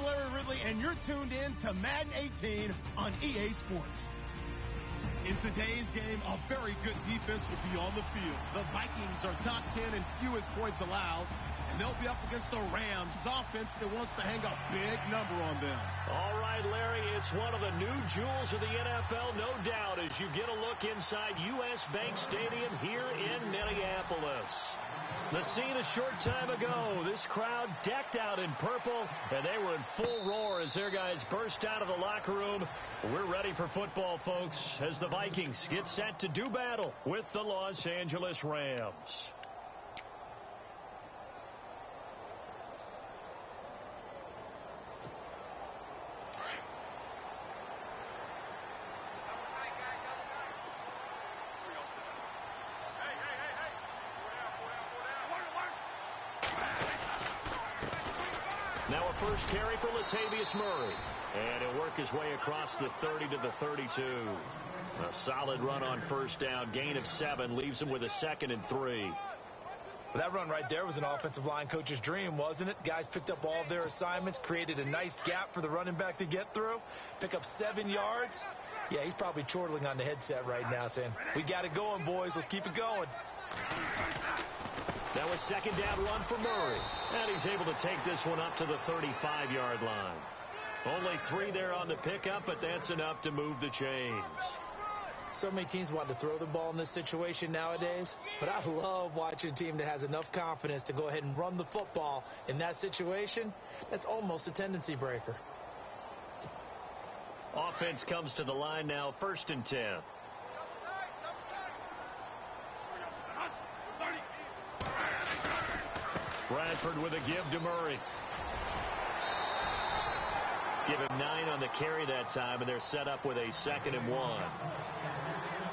Larry Ridley, and you're tuned in to Madden 18 on EA Sports. In today's game, a very good defense will be on the field. The Vikings are top 10 in fewest points allowed, and they'll be up against the Rams' offense that wants to hang a big number on them. All right, Larry, it's one of the new jewels of the NFL, no doubt, as you get a look inside U.S. Bank Stadium here in Minneapolis. The scene a short time ago, this crowd decked out in purple, and they were in full roar as their guys burst out of the locker room. We're ready for football, folks, as the Vikings get set to do battle with the Los Angeles Rams. Now a first carry for Latavius Murray. And he'll work his way across the 30 to the 32. A solid run on first down. Gain of 7 leaves him with a 2nd and 3. Well, that run right there was an offensive line coach's dream, wasn't it? Guys picked up all of their assignments, created a nice gap for the running back to get through, pick up 7 yards. Yeah, he's probably chortling on the headset right now saying, we got it going, boys. Let's keep it going. That was second down run for Murray. And he's able to take this one up to the 35-yard line. Only 3 there on the pickup, but that's enough to move the chains. So many teams want to throw the ball in this situation nowadays, but I love watching a team that has enough confidence to go ahead and run the football in that situation. That's almost a tendency breaker. Offense comes to the line now, 1st and 10. Bradford with a give to Murray. Give him 9 on the carry that time, and they're set up with a 2nd and 1.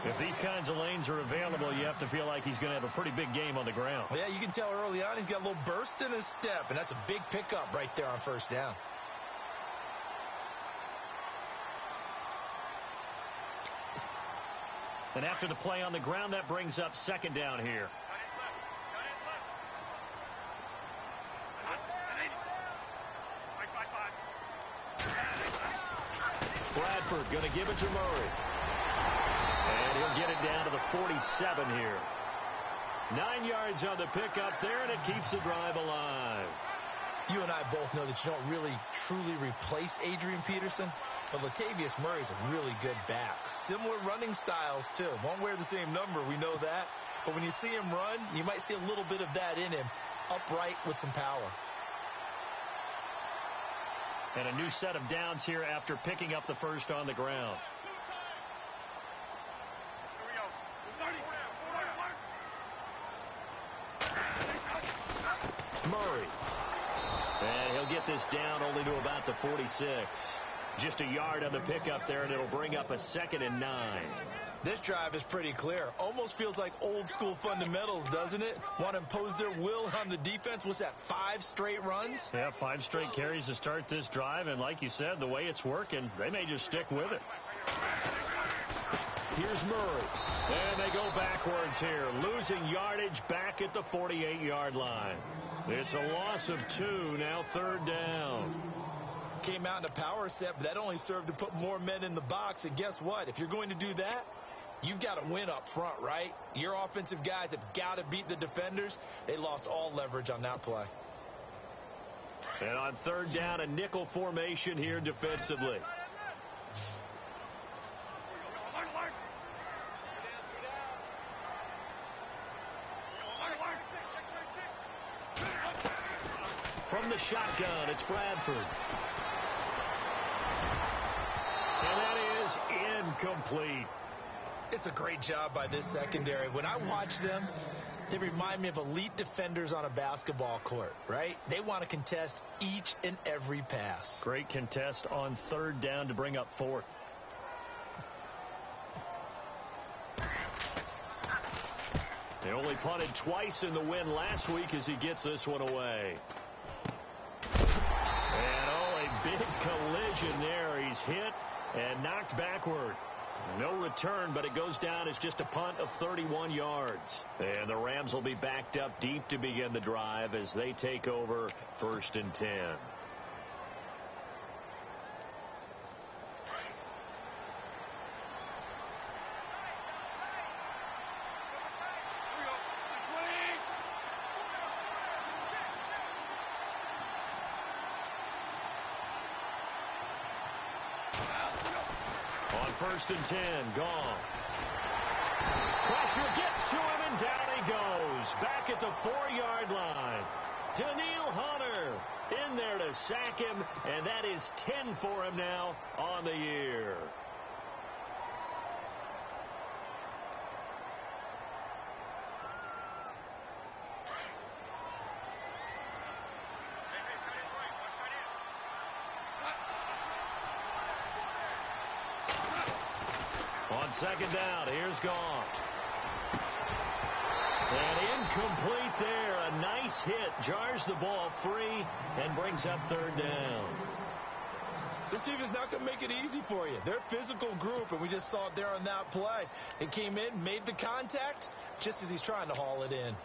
If these kinds of lanes are available, you have to feel like he's going to have a pretty big game on the ground. Yeah, you can tell early on he's got a little burst in his step, and that's a big pickup right there on first down. And after the play on the ground, that brings up 2nd down here. Bradford going to give it to Murray. And he'll get it down to the 47 here. 9 yards on the pickup there, and it keeps the drive alive. You and I both know that you don't really, truly replace Adrian Peterson, but Latavius Murray's a really good back. Similar running styles, too. Won't wear the same number, we know that. But when you see him run, you might see a little bit of that in him, upright with some power. And a new set of downs here after picking up the first on the ground. Murray. And he'll get this down only to about the 46. Just a yard on the pickup there, and it'll bring up a 2nd and 9. This drive is pretty clear. Almost feels like old school fundamentals, doesn't it? Want to impose their will on the defense. What's that, 5 straight runs? Yeah, 5 straight carries to start this drive, and like you said, the way it's working, they may just stick with it. Here's Murray. And they go backwards here, losing yardage back at the 48-yard line. It's a loss of 2, now 3rd down. Came out in a power set, but that only served to put more men in the box. And guess what? If you're going to do that, you've got to win up front, right? Your offensive guys have got to beat the defenders. They lost all leverage on that play. And on 3rd down, a nickel formation here defensively. From the shotgun, it's Bradford. And that is incomplete. It's a great job by this secondary. When I watch them, they remind me of elite defenders on a basketball court, right? They want to contest each and every pass. Great contest on 3rd down to bring up 4th. They only punted twice in the win last week as he gets this one away. And a big collision there. He's hit and knocked backward. No return, but it goes down as just a punt of 31 yards. And the Rams will be backed up deep to begin the drive as they take over 1st and 10. First and 10, gone. Pressure gets to him, and down he goes. Back at the 4-yard line. Daniil Hunter in there to sack him, and that is 10 for him now on the year. On second down, here's Gone. And incomplete there. A nice hit. Jars the ball free and brings up third down. This team is not going to make it easy for you. They're a physical group, and we just saw it there on that play. It came in, made the contact, just as he's trying to haul it in.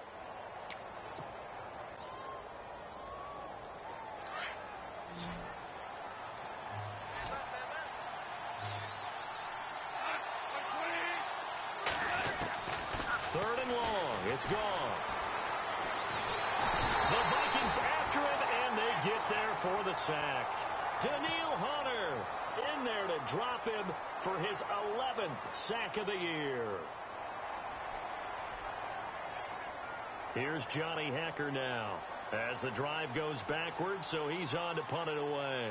Third and long. It's gone. The Vikings after him, and they get there for the sack. Daniil Hunter in there to drop him for his 11th sack of the year. Here's Johnny Hacker now as the drive goes backwards, so he's on to punt it away.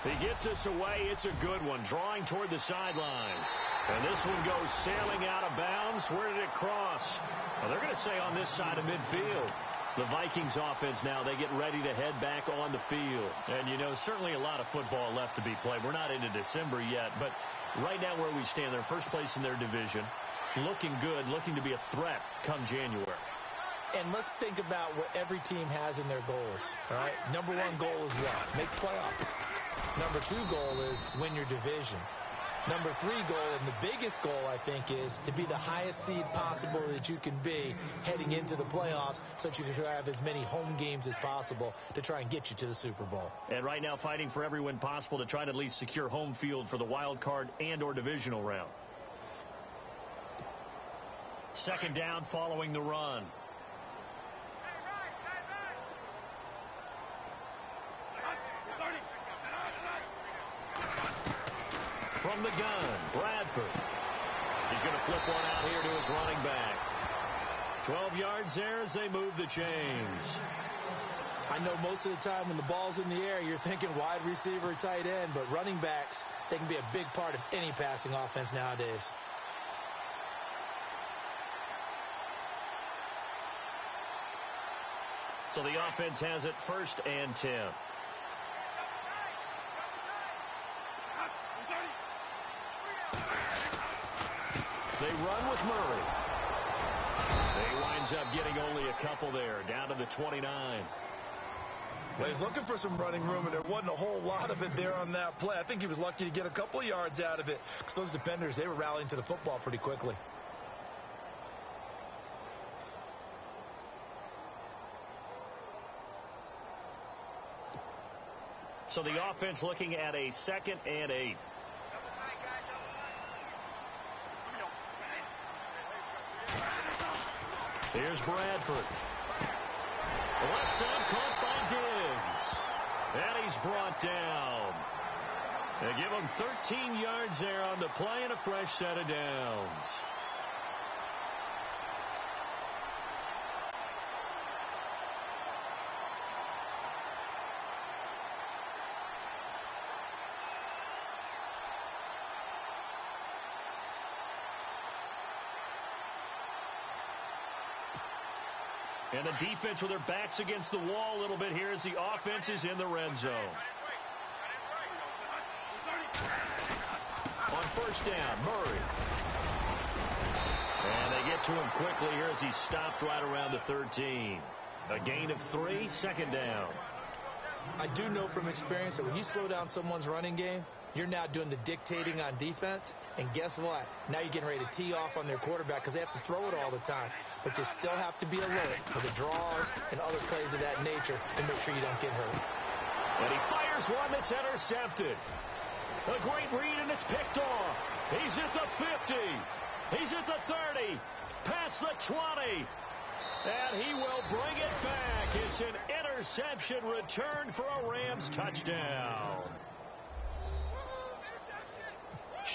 He gets us away. It's a good one. Drawing toward the sidelines. And this one goes sailing out of bounds. Where did it cross? Well, they're going to say on this side of midfield. The Vikings offense now, they get ready to head back on the field. And, you know, certainly a lot of football left to be played. We're not into December yet. But right now where we stand, they're first place in their division. Looking good, looking to be a threat come January. And let's think about what every team has in their goals, all right? Number one goal is what? Make playoffs. Number two goal is win your division. Number three goal, and the biggest goal, I think, is to be the highest seed possible that you can be heading into the playoffs so that you can have as many home games as possible to try and get you to the Super Bowl. And right now fighting for every win possible to try to at least secure home field for the wild card and or divisional round. Second down following the run. From the gun, Bradford. He's going to flip one out here to his running back. 12 yards there as they move the chains. I know most of the time when the ball's in the air, you're thinking wide receiver, tight end, but running backs, they can be a big part of any passing offense nowadays. So the offense has it first and 10. They run with Murray. He winds up getting only a couple there, down to the 29. Well, he's looking for some running room, and there wasn't a whole lot of it there on that play. I think he was lucky to get a couple of yards out of it because those defenders, they were rallying to the football pretty quickly. So the offense looking at a 2nd and 8. Here's Bradford. The left side caught by Diggs. And he's brought down. They give him 13 yards there on the play and a fresh set of downs. And the defense with their backs against the wall a little bit here as the offense is in the red zone. On first down, Murray. And they get to him quickly here as he's stopped right around the 13. A gain of 3, second down. I do know from experience that when you slow down someone's running game, you're now doing the dictating on defense. And guess what? Now you're getting ready to tee off on their quarterback because they have to throw it all the time. But you still have to be alert for the draws and other plays of that nature to make sure you don't get hurt. And he fires one that's intercepted. A great read, and it's picked off. He's at the 50. He's at the 30. Past the 20. And he will bring it back. It's an interception returned for a Rams touchdown.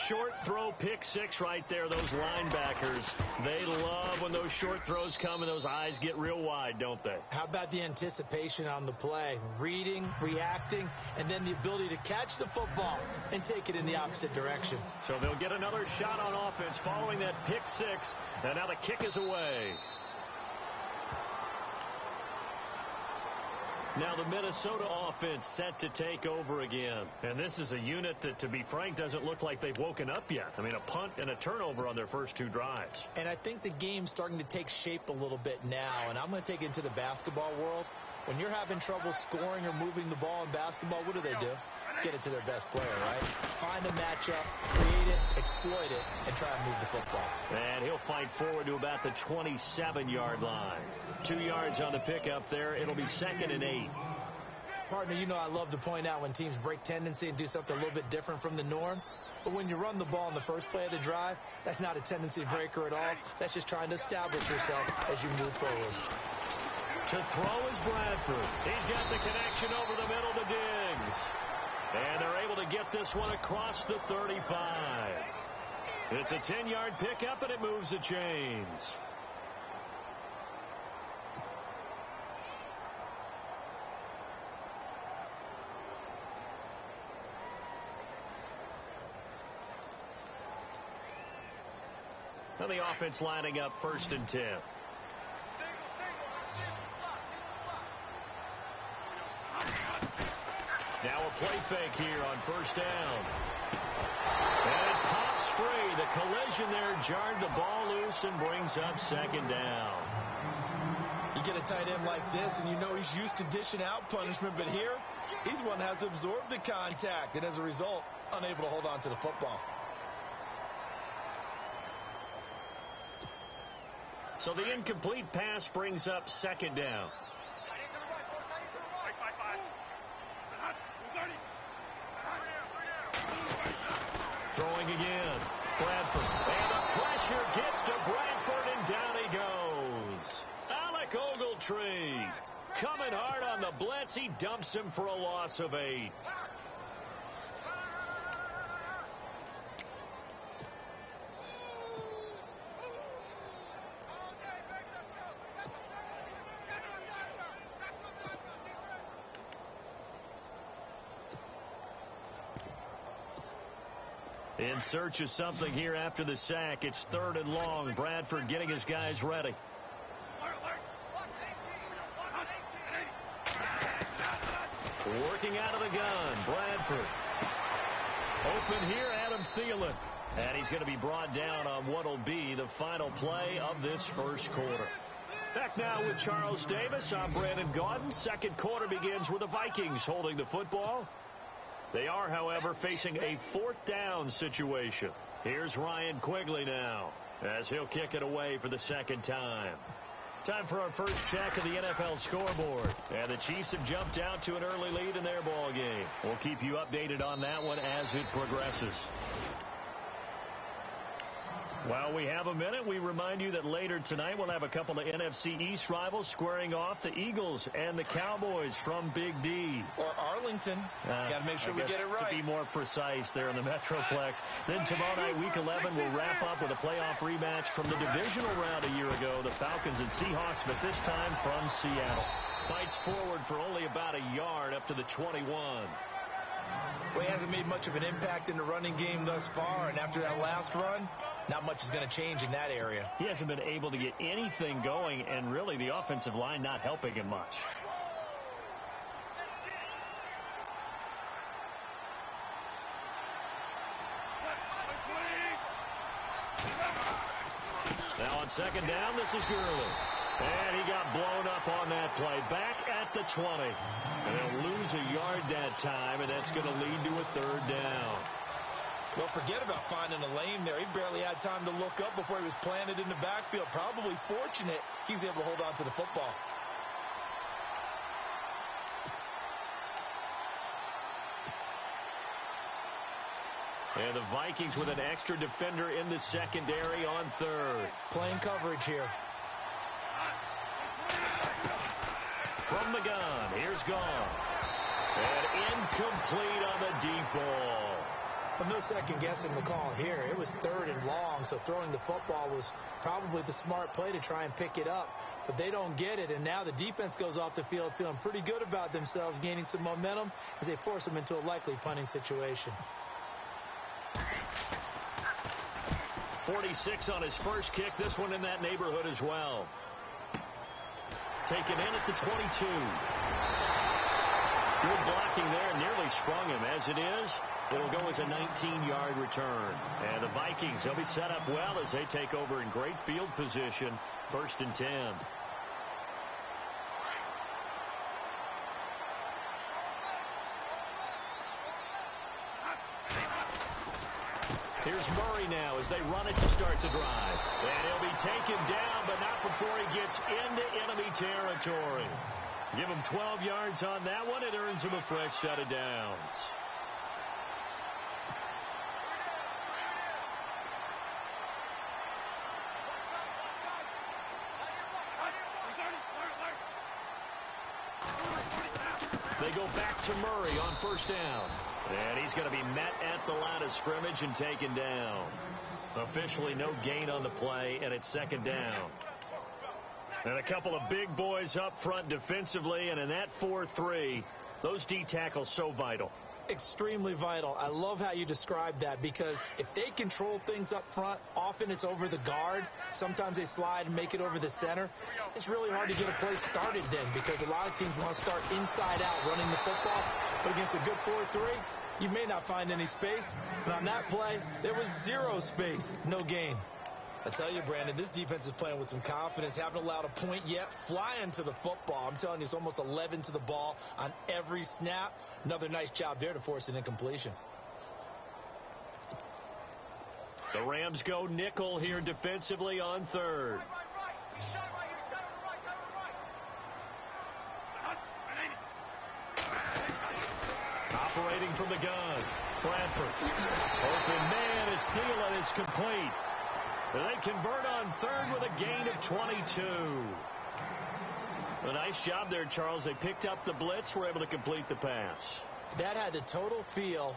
Short throw, pick six right there. Those linebackers, they love when those short throws come and those eyes get real wide, don't they? How about the anticipation on the play? Reading, reacting, and then the ability to catch the football and take it in the opposite direction. So they'll get another shot on offense following that pick six. And now the kick is away. Now the Minnesota offense set to take over again. And this is a unit that, to be frank, doesn't look like they've woken up yet. I mean, a punt and a turnover on their first two drives. And I think the game's starting to take shape a little bit now. And I'm going to take it into the basketball world. When you're having trouble scoring or moving the ball in basketball, what do? Get it to their best player, right? Find a matchup, create it, exploit it, and try and move the football. And he'll fight forward to about the 27-yard line. 2 yards on the pickup there. It'll be 2nd and 8. Partner, you know I love to point out when teams break tendency and do something a little bit different from the norm. But when you run the ball in the first play of the drive, that's not a tendency breaker at all. That's just trying to establish yourself as you move forward. To throw is Bradford. He's got the connection over the middle to Diggs. And they're able to get this one across the 35. It's a 10-yard pickup, and it moves the chains. And the offense lining up 1st and 10. Now a play fake here on 1st down. And it pops free. The collision there jarred the ball loose and brings up 2nd down. You get a tight end like this, and you know he's used to dishing out punishment, but here, he's one that has absorbed the contact, and as a result, unable to hold on to the football. So the incomplete pass brings up 2nd down. Throwing again. Bradford. And the pressure gets to Bradford, and down he goes. Alec Ogletree coming hard on the blitz. He dumps him for a loss of 8. In search of something here after the sack. It's 3rd and long. Bradford getting his guys ready. Working out of the gun. Bradford. Open here, Adam Thielen. And he's going to be brought down on what will be the final play of this first quarter. Back now with Charles Davis. I'm Brandon Gaudin. Second quarter begins with the Vikings holding the football. They are, however, facing a 4th down situation. Here's Ryan Quigley now as he'll kick it away for the 2nd time. Time for our first check of the NFL scoreboard. And the Chiefs have jumped out to an early lead in their ball game. We'll keep you updated on that one as it progresses. While we have a minute, we remind you that later tonight we'll have a couple of NFC East rivals squaring off, the Eagles and the Cowboys from Big D. Or Arlington. Got to make sure we get it right. To be more precise there in the Metroplex. Then tomorrow night, Week 11, we'll wrap up with a playoff rematch from the divisional round a year ago, the Falcons and Seahawks, but this time from Seattle. Fights forward for only about a yard up to the 21. Well, he hasn't made much of an impact in the running game thus far, and after that last run, not much is going to change in that area. He hasn't been able to get anything going, and really the offensive line not helping him much. Now on 2nd down, this is Gurley. And he got blown up on that play. Back at the 20. And they'll lose a yard that time, and that's going to lead to a 3rd down. Well, forget about finding a lane there. He barely had time to look up before he was planted in the backfield. Probably fortunate he was able to hold on to the football. And the Vikings with an extra defender in the secondary on 3rd. Playing coverage here. from the gun. Here's Goff. And incomplete on the deep ball. Well, no second guessing the call here. It was 3rd and long, so throwing the football was probably the smart play to try and pick it up. But they don't get it, and now the defense goes off the field feeling pretty good about themselves, gaining some momentum as they force them into a likely punting situation. 46 on his first kick. This one in that neighborhood as well. Taken in at the 22. Good blocking there. Nearly sprung him. As it is, it'll go as a 19-yard return. And the Vikings, they'll be set up well as they take over in great field position. 1st and 10. Here's Murray now as they run it to start the drive. And he'll be taken down, but not before he gets into enemy territory. Give him 12 yards on that one. It earns him a fresh set of downs. They go back to Murray on 1st down. And he's going to be met at the line of scrimmage and taken down. Officially no gain on the play, and it's 2nd down. And a couple of big boys up front defensively, and in that 4-3, those D tackles so vital. Extremely vital. I love how you described that, because if they control things up front, often it's over the guard. Sometimes they slide and make it over the center. It's really hard to get a play started then, because a lot of teams want to start inside out running the football. But against a good 4-3, you may not find any space. And on that play, there was 0 space, no gain. I tell you, Brandon, this defense is playing with some confidence. Haven't allowed a point yet. Flying to the football. I'm telling you, it's almost 11 to the ball on every snap. Another nice job there to force an incompletion. The Rams go nickel here defensively on 3rd. Operating from the gun. Bradford. Open man is Thielen. It's complete. They convert on 3rd with a gain of 22. A nice job there, Charles. They picked up the blitz, were able to complete the pass. That had the total feel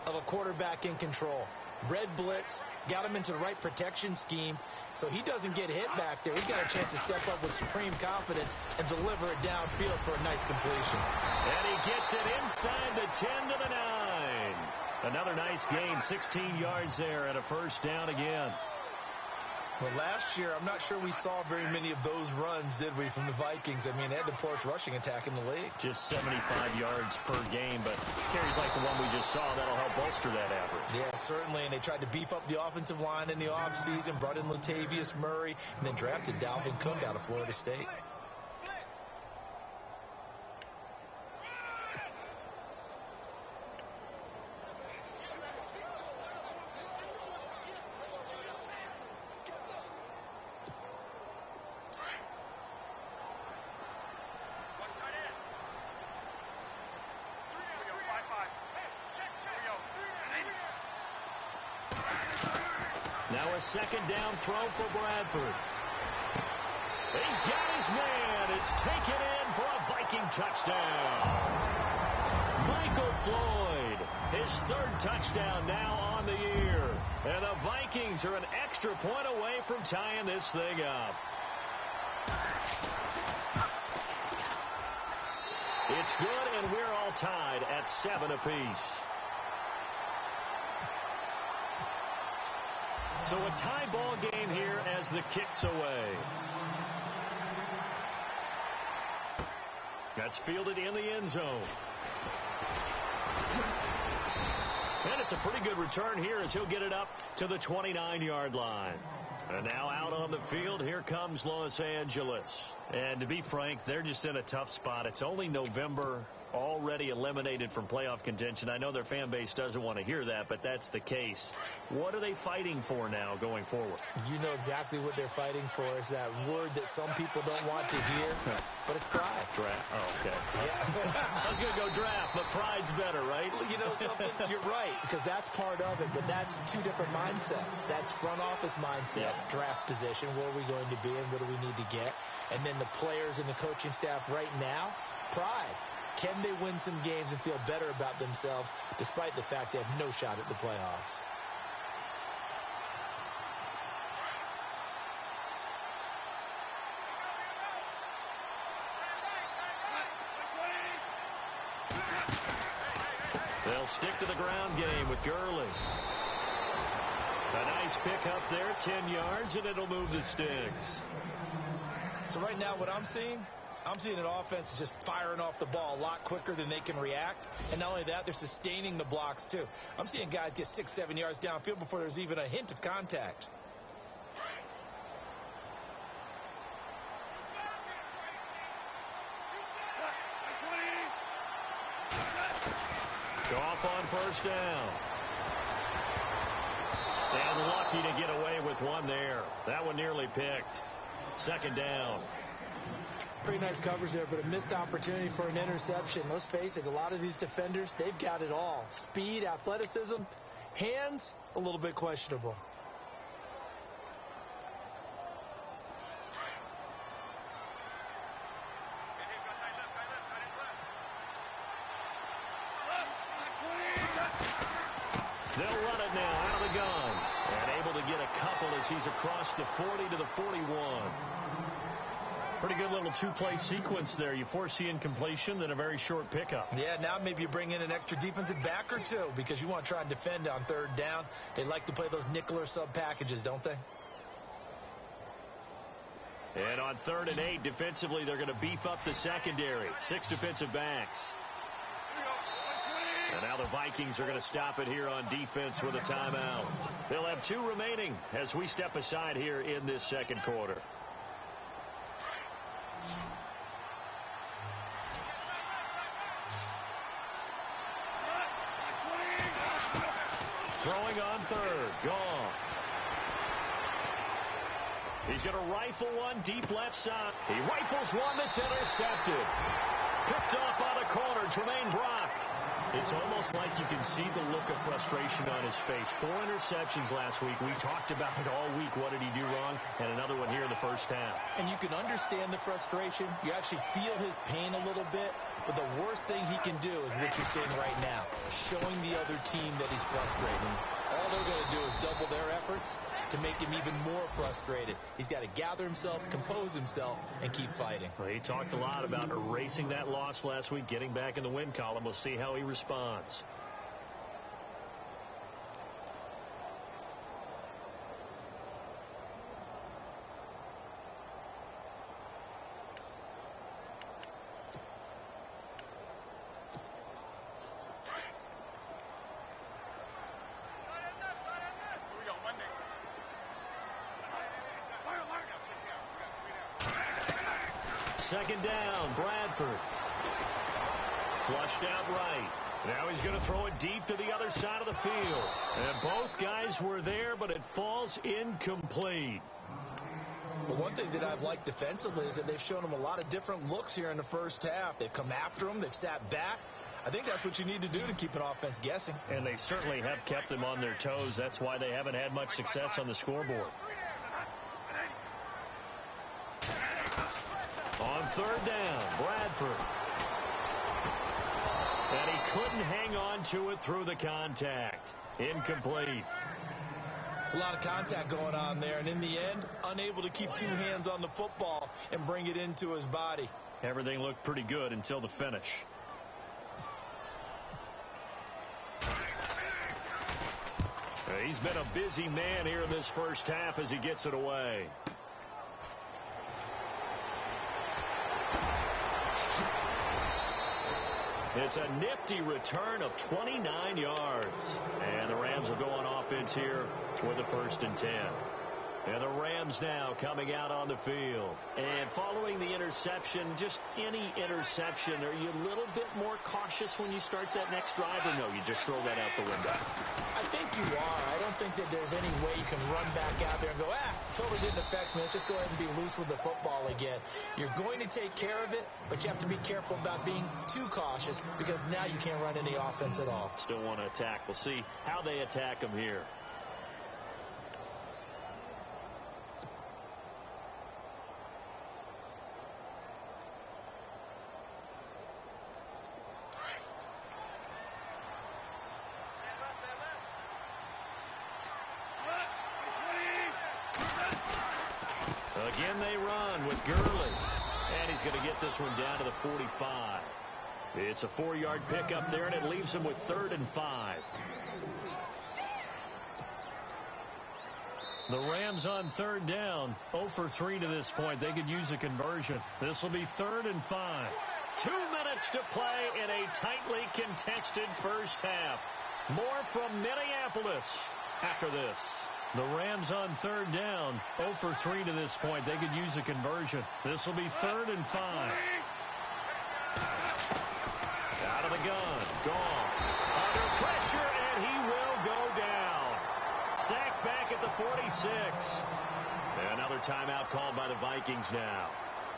of a quarterback in control. Red blitz, got him into the right protection scheme, so he doesn't get hit back there. He's got a chance to step up with supreme confidence and deliver it downfield for a nice completion. And he gets it inside the 10 to the 9. Another nice gain, 16 yards there, and a 1st down again. Well, last year, I'm not sure we saw very many of those runs, did we, from the Vikings? I mean, they had the poorest rushing attack in the league. Just 75 yards per game, but carries like the one we just saw, that'll help bolster that average. Yeah, certainly, and they tried to beef up the offensive line in the offseason, brought in Latavius Murray, and then drafted Dalvin Cook out of Florida State. Now a 2nd down throw for Bradford. He's got his man. It's taken in for a Viking touchdown. Michael Floyd, his 3rd touchdown now on the year. And the Vikings are an extra point away from tying this thing up. It's good, and we're all tied at 7 apiece. So a tie ball game here as the kick's away. That's fielded in the end zone. And it's a pretty good return here as he'll get it up to the 29-yard line. And now out on the field, here comes Los Angeles. And to be frank, they're just in a tough spot. It's only November, already eliminated from playoff contention. I know their fan base doesn't want to hear that, but that's the case. What are they fighting for now going forward? You know exactly what they're fighting for. Is that word that some people don't want to hear, but it's pride. Draft. Oh, okay. Yeah. I was going to go draft, but pride's better, right? Well, you know something? You're right, because that's part of it, but that's two different mindsets. That's front office mindset, draft position, where are we going to be and what do we need to get? And then the players and the coaching staff right now, pride. Can they win some games and feel better about themselves despite the fact they have no shot at the playoffs? They'll stick to the ground game with Gurley. A nice pick up there, 10 yards, and it'll move the sticks. So right now what I'm seeing an offense just firing off the ball a lot quicker than they can react. And not only that, they're sustaining the blocks too. I'm seeing guys get 6-7 yards downfield before there's even a hint of contact. Goff on first down. And lucky to get away with one there. That one nearly picked. Second down. Pretty nice coverage there, but a missed opportunity for an interception. Let's face it, a lot of these defenders, they've got it all. Speed, athleticism, hands, a little bit questionable. They'll run it now out of the gun. And able to get a couple as he's across the 40 to the 41. Pretty good little two-play sequence there. You force the incompletion, then a very short pickup. Yeah, now maybe you bring in an extra defensive back or two because you want to try and defend on third down. They like to play those nickel or sub packages, don't they? And on 3rd and 8, defensively, they're going to beef up the secondary. 6 defensive backs. And now the Vikings are going to stop it here on defense with a timeout. They'll have 2 remaining as we step aside here in this second quarter. Throwing on 3rd. Gone. He's going to rifle one deep left side. He rifles one that's intercepted. Picked off by the corner, Tremaine Brock. It's almost like you can see the look of frustration on his face. 4 interceptions last week. We talked about it all week. What did he do wrong? And another one here in the first half. And you can understand the frustration. You actually feel his pain a little bit. But the worst thing he can do is what you're seeing right now, showing the other team that he's frustrated. All they're going to do is double their efforts to make him even more frustrated. He's got to gather himself, compose himself, and keep fighting. Well, he talked a lot about erasing that loss last week, getting back in the win column. We'll see how he responds. Second down, Bradford. Flushed out right. Now he's going to throw it deep to the other side of the field. And both guys were there, but it falls incomplete. Well, one thing that I've liked defensively is that they've shown him a lot of different looks here in the first half. They've come after him. They've sat back. I think that's what you need to do to keep an offense guessing. And they certainly have kept them on their toes. That's why they haven't had much success on the scoreboard. On 3rd down, Bradford. And he couldn't hang on to it through the contact. Incomplete. It's a lot of contact going on there, and in the end, unable to keep 2 hands on the football and bring it into his body. Everything looked pretty good until the finish. He's been a busy man here in this first half as he gets it away. It's a nifty return of 29 yards. And the Rams will go on offense here with a 1st and 10. And the Rams now coming out on the field. And following the interception, just any interception, are you a little bit more cautious when you start that next drive, or no, you just throw that out the window? I think you are. I don't think that there's any way you can run back out there and go, totally didn't affect me. Let's just go ahead and be loose with the football again. You're going to take care of it, but you have to be careful about being too cautious because now you can't run any offense at all. Still want to attack. We'll see how they attack them here. Again, they run with Gurley. And he's going to get this one down to the 45. It's a 4-yard pickup there, and it leaves him with 3rd and 5. The Rams on 3rd down, 0 for 3 to this point. They could use a conversion. This will be 3rd and 5. 2 minutes to play in a tightly contested first half. More from Minneapolis after this. The Rams on 3rd down, 0 for 3 to this point. They could use a conversion. This will be 3rd and 5. Out of the gun. Gone. Under pressure, and he will go down. Sacked back at the 46. Another timeout called by the Vikings now.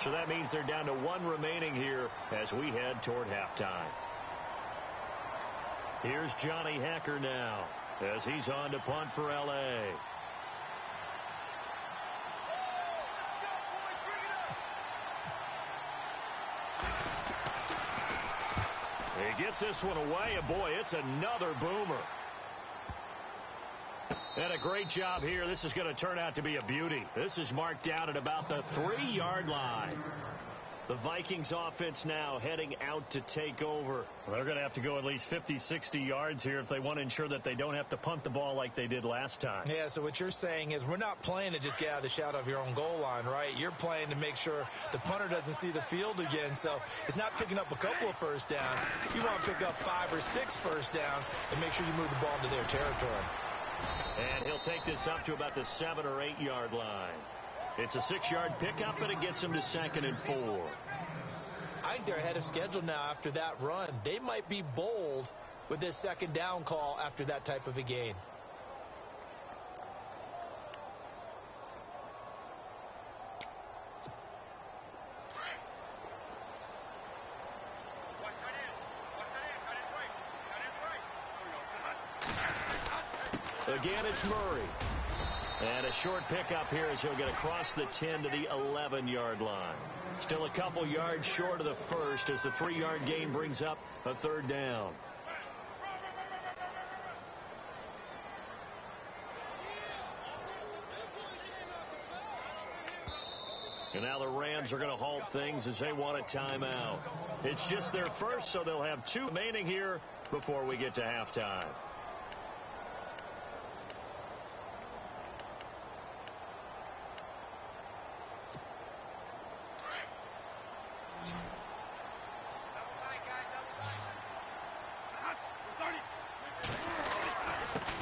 So that means they're down to 1 remaining here as we head toward halftime. Here's Johnny Hacker now as he's on to punt for L.A. He gets this one away, and boy, it's another boomer. And a great job here. This is going to turn out to be a beauty. This is marked down at about the 3-yard line. The Vikings offense now heading out to take over. They're going to have to go at least 50, 60 yards here if they want to ensure that they don't have to punt the ball like they did last time. Yeah, so what you're saying is we're not playing to just get out of the shadow of your own goal line, right? You're playing to make sure the punter doesn't see the field again. So it's not picking up a couple of first downs. You want to pick up 5 or 6 first downs and make sure you move the ball into their territory. And he'll take this up to about the 7 or 8 yard line. It's a 6-yard pickup, and it gets him to 2nd and 4. I think they're ahead of schedule now after that run. They might be bold with this 2nd down call after that type of a gain. Again, it's Murray. And a short pickup here as he'll get across the 10 to the 11-yard line. Still a couple yards short of the first as the 3-yard gain brings up a 3rd down. And now the Rams are going to halt things as they want a timeout. It's just their first, so they'll have 2 remaining here before we get to halftime.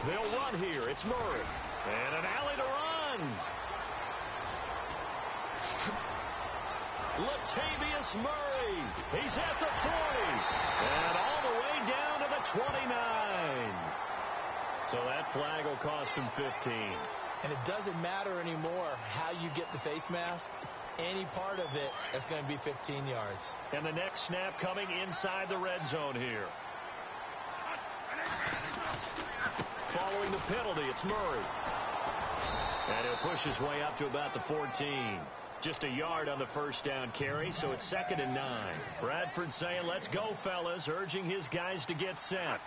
They'll run here. It's Murray. And an alley to run. Latavius Murray. He's at the 40. And all the way down to the 29. So that flag will cost him 15. And it doesn't matter anymore how you get the face mask. Any part of it, that's going to be 15 yards. And the next snap coming inside the red zone here. Following the penalty, it's Murray. And he'll push his way up to about the 14. Just a yard on the first down carry, so it's 2nd and 9. Bradford saying, let's go, fellas, urging his guys to get set.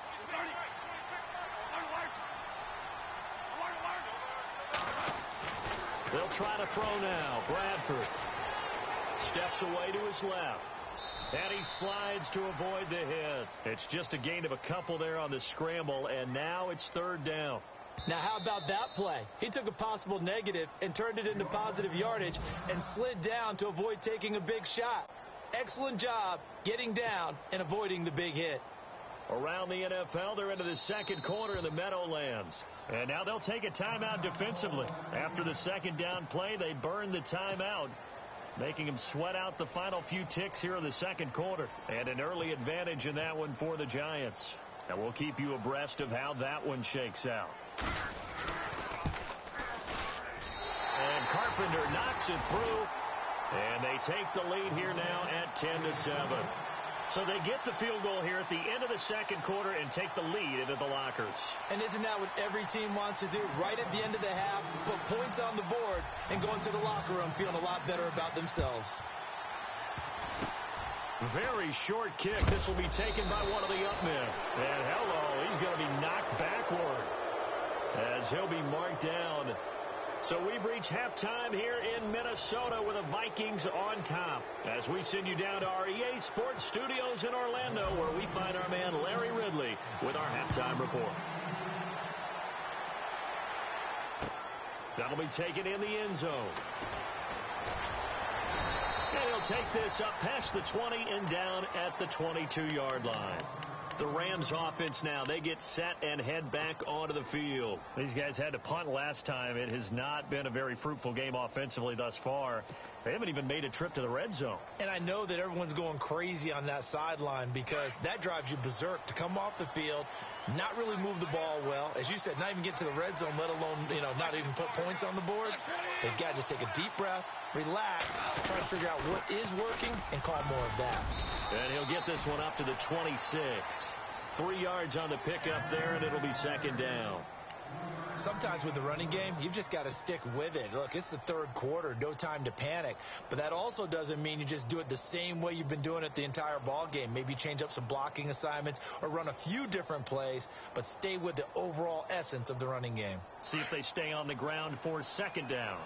They'll try to throw now. Bradford steps away to his left. And he slides to avoid the hit. It's just a gain of a couple there on the scramble, and now it's 3rd down. Now, how about that play? He took a possible negative and turned it into positive yardage and slid down to avoid taking a big shot. Excellent job getting down and avoiding the big hit. Around the NFL, they're into the second quarter in the Meadowlands. And now they'll take a timeout defensively. After the second down play, they burn the timeout, making them sweat out the final few ticks here in the second quarter. And an early advantage in that one for the Giants. And we'll keep you abreast of how that one shakes out. And Carpenter knocks it through. And they take the lead here now at 10-7. So they get the field goal here at the end of the second quarter and take the lead into the lockers. And isn't that what every team wants to do? Right at the end of the half, put points on the board, and go into the locker room feeling a lot better about themselves. Very short kick. This will be taken by one of the up men. And hello, he's going to be knocked backward as he'll be marked down. So we've reached halftime here in Minnesota with the Vikings on top. As we send you down to our EA Sports Studios in Orlando, where we find our man Larry Ridley with our halftime report. That'll be taken in the end zone. And he'll take this up past the 20 and down at the 22-yard line. The Rams offense now, they get set and head back onto the field. These guys had to punt last time. It has not been a very fruitful game offensively thus far. They haven't even made a trip to the red zone. And I know that everyone's going crazy on that sideline because that drives you berserk to come off the field, not really move the ball well. As you said, not even get to the red zone, let alone, not even put points on the board. They've got to just take a deep breath, relax, try to figure out what is working, and call more of that. And he'll get this one up to the 26. 3 yards on the pickup there, and it'll be second down. Sometimes with the running game, you've just got to stick with it. Look, it's the third quarter, no time to panic. But that also doesn't mean you just do it the same way you've been doing it the entire ball game. Maybe change up some blocking assignments or run a few different plays, but stay with the overall essence of the running game. See if they stay on the ground for second down.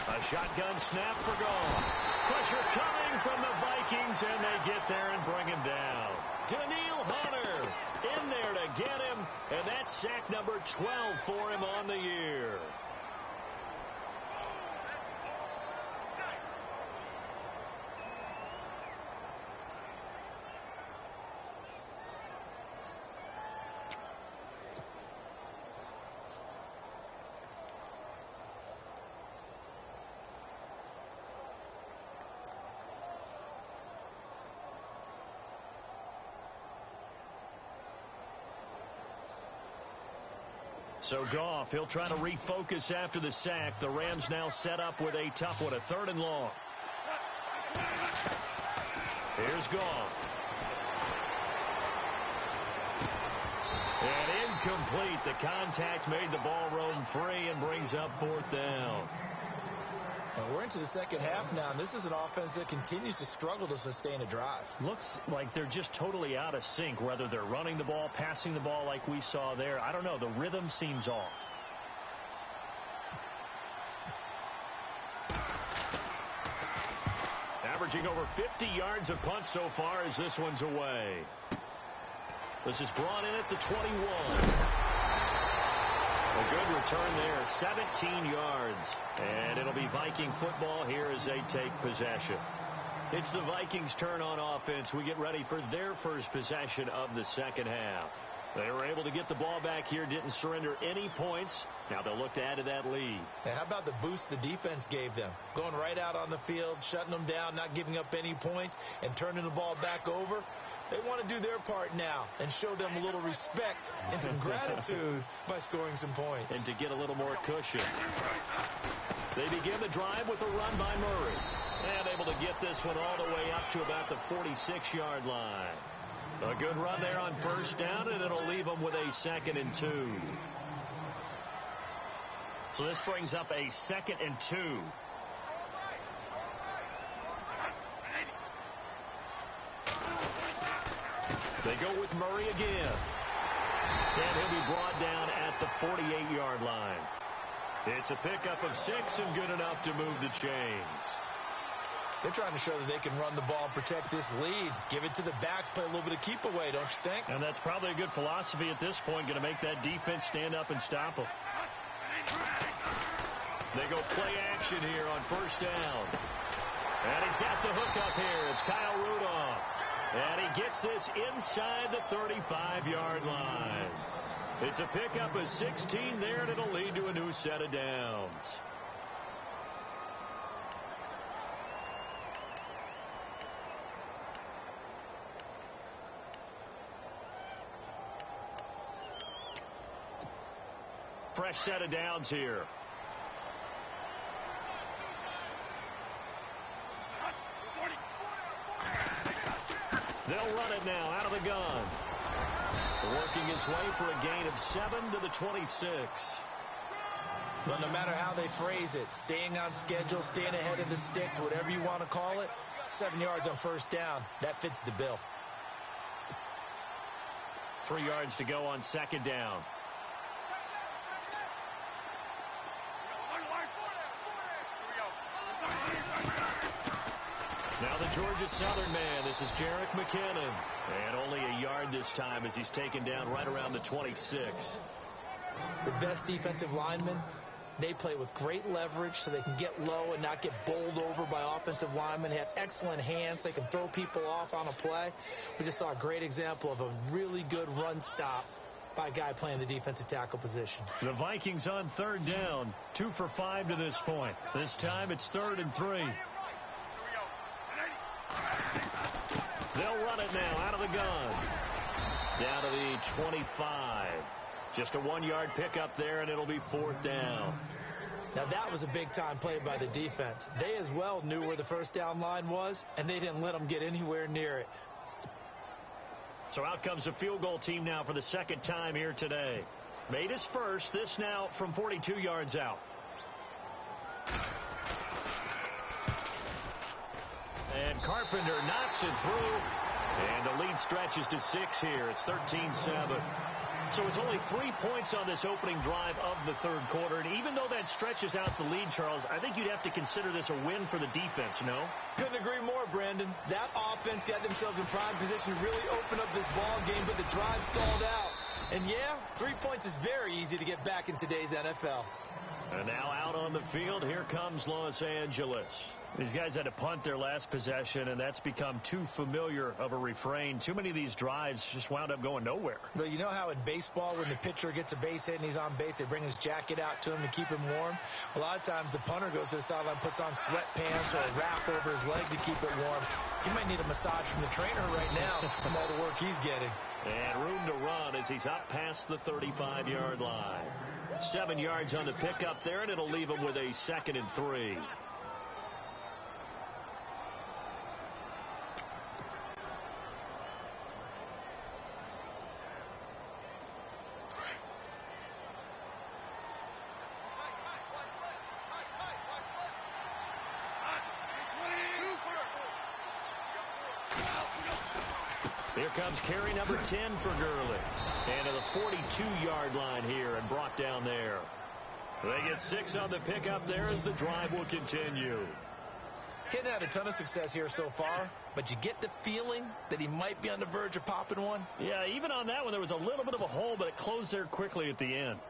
A shotgun snap for goal. Pressure coming from the Vikings, and they get there and bring him down. Daniil Hunter in there to get him, and that's sack number 12 for him on the year. So Goff, he'll try to refocus after the sack. The Rams now set up with a tough one, a 3rd and long. Here's Goff. And incomplete. The contact made the ball roam free and brings up 4th down. And we're into the second half now, and this is an offense that continues to struggle to sustain a drive. Looks like they're just totally out of sync, whether they're running the ball, passing the ball like we saw there. I don't know. The rhythm seems off. Averaging over 50 yards a punt so far as this one's away. This is brought in at the 21. A good return there, 17 yards. And it'll be Viking football here as they take possession. It's the Vikings' turn on offense. We get ready for their first possession of the second half. They were able to get the ball back here, didn't surrender any points. Now they'll look to add to that lead. Hey, how about the boost the defense gave them? Going right out on the field, shutting them down, not giving up any points, and turning the ball back over. They want to do their part now and show them a little respect and some gratitude by scoring some points. And to get a little more cushion. They begin the drive with a run by Murray. And able to get this one all the way up to about the 46-yard line. A good run there on 1st down, and it'll leave them with a 2nd and 2. So this brings up a 2nd and 2. They go with Murray again. And he'll be brought down at the 48-yard line. It's a pickup of 6 and good enough to move the chains. They're trying to show that they can run the ball and protect this lead. Give it to the backs, play a little bit of keep away, don't you think? And that's probably a good philosophy at this point, going to make that defense stand up and stop them. They go play action here on first down. And he's got the hookup here. It's Kyle Rudolph. And he gets this inside the 35-yard line. It's a pickup of 16 there, and it'll lead to a new set of downs. Fresh set of downs here. They'll run it now out of the gun. Working his way for a gain of 7 to the 26. But no matter how they phrase it, staying on schedule, staying ahead of the sticks, whatever you want to call it, 7 yards on first down, that fits the bill. 3 yards to go on second down. Now the Georgia Southern man. This is Jerick McKinnon. And only a yard this time as he's taken down right around the 26. The best defensive linemen, they play with great leverage so they can get low and not get bowled over by offensive linemen. They have excellent hands. They can throw people off on a play. We just saw a great example of a really good run stop by a guy playing the defensive tackle position. The Vikings on third down. 2 for 5 to this point. This time it's 3rd and 3. They'll run it now out of the gun. Down to the 25. Just a 1-yard pickup there, and it'll be 4th down. Now that was a big-time play by the defense. They as well knew where the first down line was, and they didn't let them get anywhere near it. So out comes the field goal team now for the second time here today. Made his first. This now from 42 yards out. And Carpenter knocks it through. And the lead stretches to 6 here. It's 13-7. So it's only 3 points on this opening drive of the third quarter. And even though that stretches out the lead, Charles, I think you'd have to consider this a win for the defense, no? Couldn't agree more, Brandon. That offense got themselves in prime position to really open up this ball game, but the drive stalled out. And, yeah, 3 points is very easy to get back in today's NFL. And now out on the field, here comes Los Angeles. These guys had to punt their last possession, and that's become too familiar of a refrain. Too many of these drives just wound up going nowhere. But you know how in baseball, when the pitcher gets a base hit and he's on base, they bring his jacket out to him to keep him warm? A lot of times the punter goes to the sideline, puts on sweatpants or a wrap over his leg to keep it warm. He might need a massage from the trainer right now from all the work he's getting. And room to run as he's up past the 35-yard line. 7 yards on the pickup there, and it'll leave him with a 2nd and 3. Here comes carry number 10 for Gurley. And to the 42-yard line here and brought down there. They get 6 on the pickup there as the drive will continue. Hadn't had a ton of success here so far, but you get the feeling that he might be on the verge of popping one. Yeah, even on that one, there was a little bit of a hole, but it closed there quickly at the end.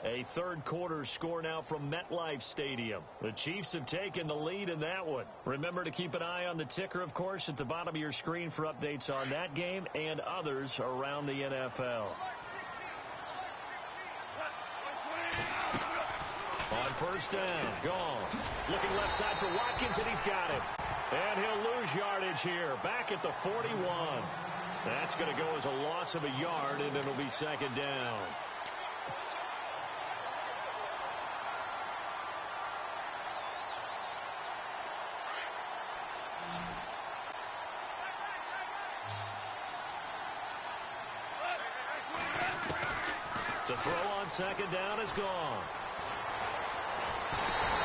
A third quarter score now from MetLife Stadium. The Chiefs have taken the lead in that one. Remember to keep an eye on the ticker, of course, at the bottom of your screen for updates on that game and others around the NFL. On first down, gone. Looking left side for Watkins, and he's got it. And he'll lose yardage here, back at the 41. That's going to go as a loss of a yard, and it'll be 2nd down. The throw on 2nd down is gone.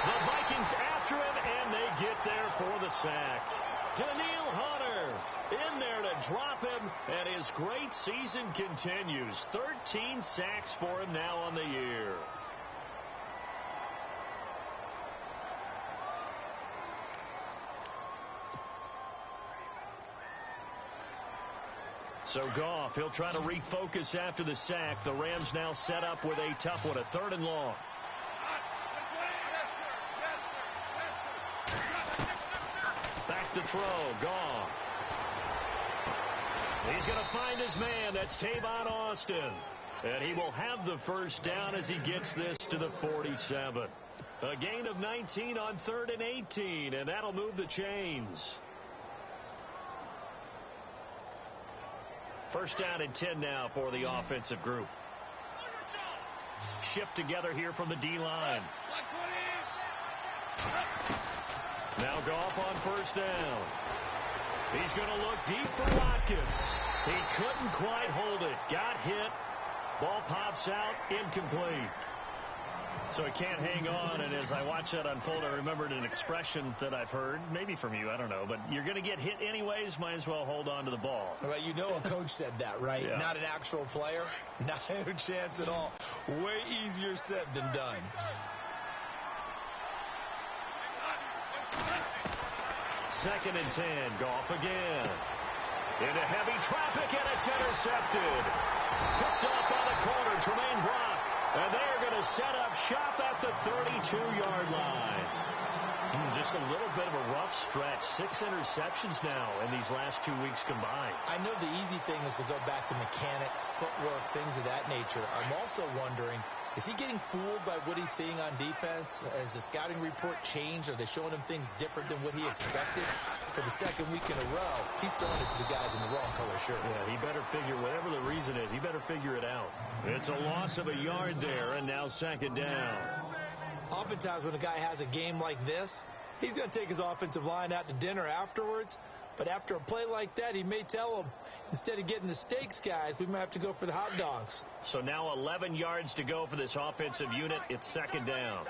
The Vikings after him, and they get there for the sack. Daniil Hunter in there to drop him, and his great season continues. 13 sacks for him now on the year. So Goff, he'll try to refocus after the sack. The Rams now set up with a tough one, a 3rd and long. throw. Goff. He's going to find his man. That's Tavon Austin. And he will have the first down as he gets this to the 47. A gain of 19 on 3rd and 18, and that'll move the chains. First down and 10 now for the offensive group. Shift together here from the D-line. Now Goff on first down. He's going to look deep for Watkins. He couldn't quite hold it. Got hit. Ball pops out. Incomplete. So he can't hang on, and as I watch that unfold, I remembered an expression that I've heard, maybe from you, I don't know, but you're going to get hit anyways, might as well hold on to the ball. Well, you know a coach said that, right? Yeah. Not an actual player. Not a chance at all. Way easier said than done. Second and 10, Goff again. Into heavy traffic, and it's intercepted. Picked off by the corner, Tremaine Brock. And they are going to set up shop at the 32-yard line. Just a little bit of a rough stretch. 6 interceptions now in these last 2 weeks combined. I know the easy thing is to go back to mechanics, footwork, things of that nature. I'm also wondering, is he getting fooled by what he's seeing on defense? Has the scouting report changed? Are they showing him things different than what he expected? For the second week in a row, he's throwing it to the guys in the wrong color shirts. Yeah, he better figure, whatever the reason is, he better figure it out. It's a loss of a yard there, and now second down. Oftentimes when a guy has a game like this, he's going to take his offensive line out to dinner afterwards. But after a play like that, he may tell them, instead of getting the steaks, guys, we might have to go for the hot dogs. So now 11 yards to go for this offensive unit. It's second down.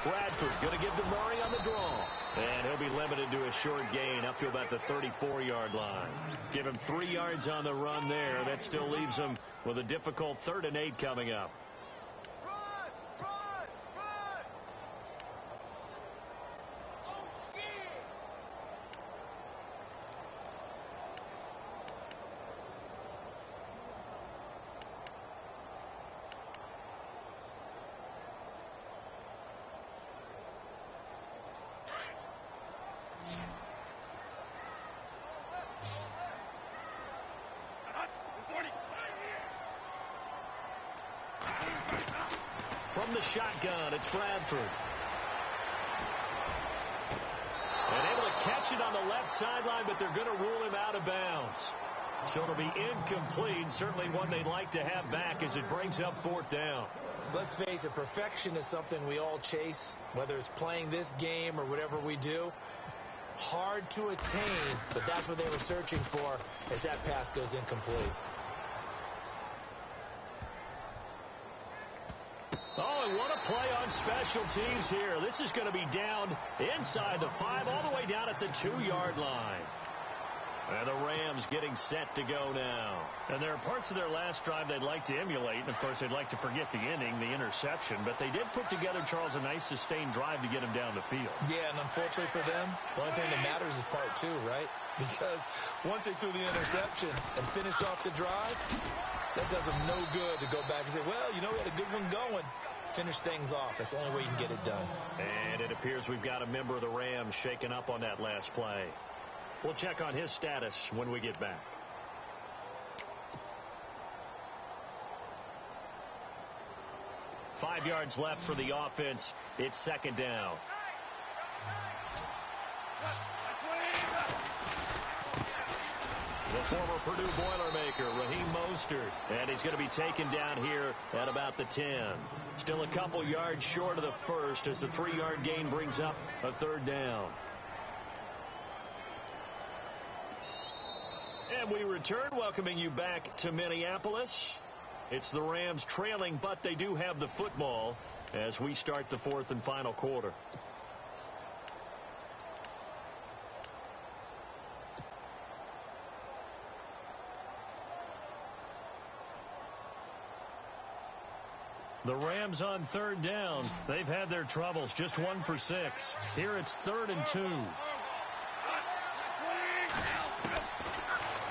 Bradford going to give to Murray on the draw. And he'll be limited to a short gain up to about the 34-yard line. Give him 3 yards on the run there. That still leaves him with a difficult 3rd and 8 coming up. From the shotgun, it's Bradford. And able to catch it on the left sideline, but they're going to rule him out of bounds. So it'll be incomplete. Certainly one they'd like to have back as it brings up 4th down. Let's face it, perfection is something we all chase, whether it's playing this game or whatever we do. Hard to attain, but that's what they were searching for as that pass goes incomplete. Oh, and what a play on special teams here. This is going to be down inside the 5, all the way down at the 2-yard line. And the Rams getting set to go now. And there are parts of their last drive they'd like to emulate. And, of course, they'd like to forget the inning, the interception. But they did put together, Charles, a nice sustained drive to get him down the field. Yeah, and unfortunately for them, the only thing that matters is part 2, right? Because once they threw the interception and finished off the drive, that does them no good to go back and say, well, you know, we had a good one going. Finish things off. That's the only way you can get it done. And it appears we've got a member of the Rams shaken up on that last play. We'll check on his status when we get back. Five yards left for the offense. It's second down. The former Purdue Boilermaker, Raheem Mostert, and he's going to be taken down here at about the 10. Still a couple yards short of the first as the 3-yard gain brings up a 3rd down. And we return, welcoming you back to Minneapolis. It's the Rams trailing, but they do have the football as we start the 4th and final quarter. The Rams on 3rd down. They've had their troubles, just 1 for 6. Here it's 3rd and 2.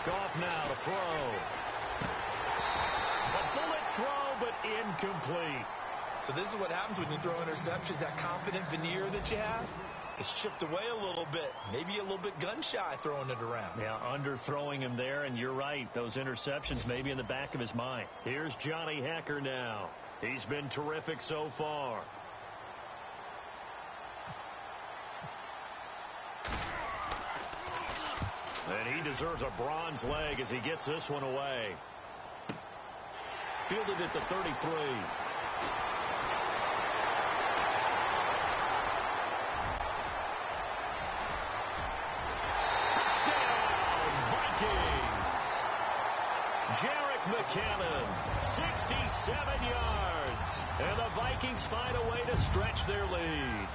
Goff now to throw. A bullet throw, but incomplete. So this is what happens when you throw interceptions. That confident veneer that you have, it's chipped away a little bit. Maybe a little bit gun-shy throwing it around. Yeah, underthrowing him there, and you're right. Those interceptions maybe in the back of his mind. Here's Johnny Hekker now. He's been terrific so far. And he deserves a bronze leg as he gets this one away. Fielded at the 33. Jarek McCannon, 67 yards. And the Vikings find a way to stretch their lead.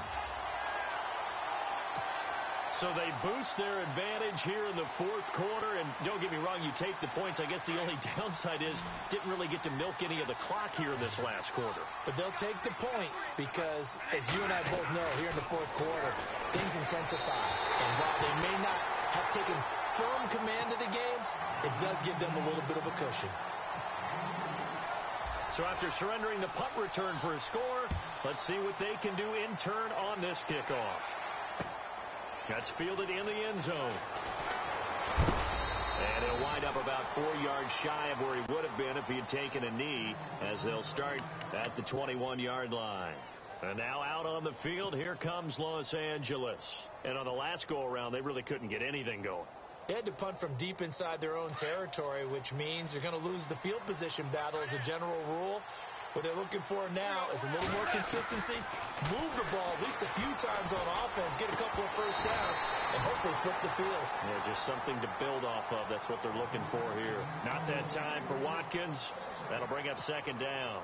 So they boost their advantage here in the fourth quarter. And don't get me wrong, you take the points. I guess the only downside is didn't really get to milk any of the clock here in this last quarter. But they'll take the points because, as you and I both know, here in the fourth quarter, things intensify. And while they may not have taken firm command of the game, it does give them a little bit of a cushion. So after surrendering the punt return for a score, let's see what they can do in turn on this kickoff. That's fielded in the end zone. And he'll wind up about 4 yards shy of where he would have been if he had taken a knee, as they'll start at the 21-yard line. And now out on the field, here comes Los Angeles. And on the last go-around, they really couldn't get anything going. They had to punt from deep inside their own territory, which means they're going to lose the field position battle as a general rule. What they're looking for now is a little more consistency, move the ball at least a few times on offense, get a couple of first downs, and hopefully flip the field. Yeah, just something to build off of. That's what they're looking for here. Not that time for Watkins. That'll bring up second down.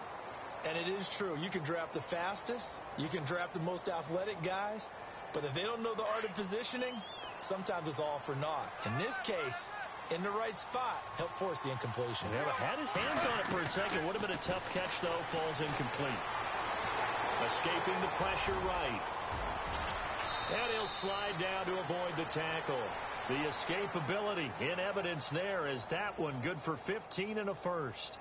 And it is true. You can draft the fastest. You can draft the most athletic guys. But if they don't know the art of positioning, sometimes it's all for naught. In this case, in the right spot, help force the incompletion. Yeah, but had his hands on it for a second. Would have been a tough catch, though. Falls incomplete. Escaping the pressure right. And he'll slide down to avoid the tackle. The escapability in evidence there is that one good for 15 and a first.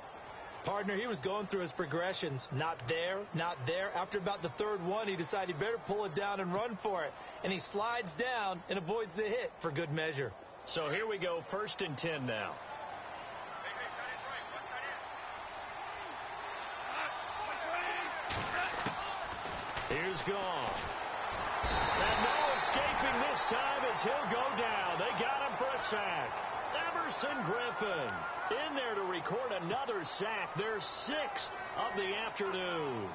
Partner, he was going through his progressions. Not there, not there. After about the third one, he decided he better pull it down and run for it. And he slides down and avoids the hit for good measure. So here we go, 1st and 10 now. Here's Goff. And no escaping this time as he'll go down. They got him for a sack. Everson Griffin in there to record another sack. Their 6th of the afternoon.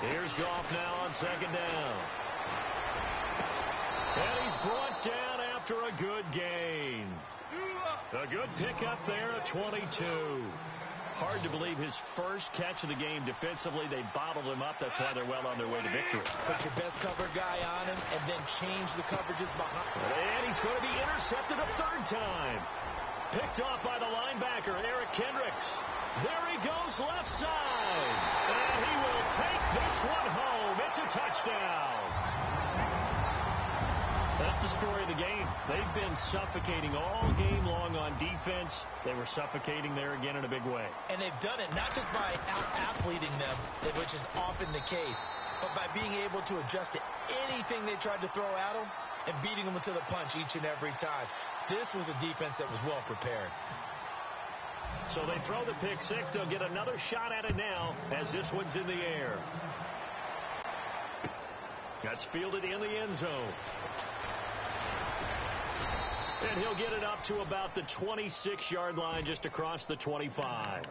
Here's Goff now on second down. And he's brought down after a good gain. A good pickup there at 22. Hard to believe his first catch of the game defensively. They bottled him up. That's why they're well on their way to victory. Put your best cover guy on him and then change the coverages behind. And he's going to be intercepted a third time. Picked off by the linebacker, Eric Kendricks. There he goes left side. And he will take this one home. It's a touchdown. That's the story of the game. They've been suffocating all game long on defense. They were suffocating there again in a big way. And they've done it not just by out-athleting them, which is often the case, but by being able to adjust to anything they tried to throw at them and beating them to the punch each and every time. This was a defense that was well prepared. So they throw the pick six. They'll get another shot at it now as this one's in the air. That's fielded in the end zone. And he'll get it up to about the 26-yard line just across the 25.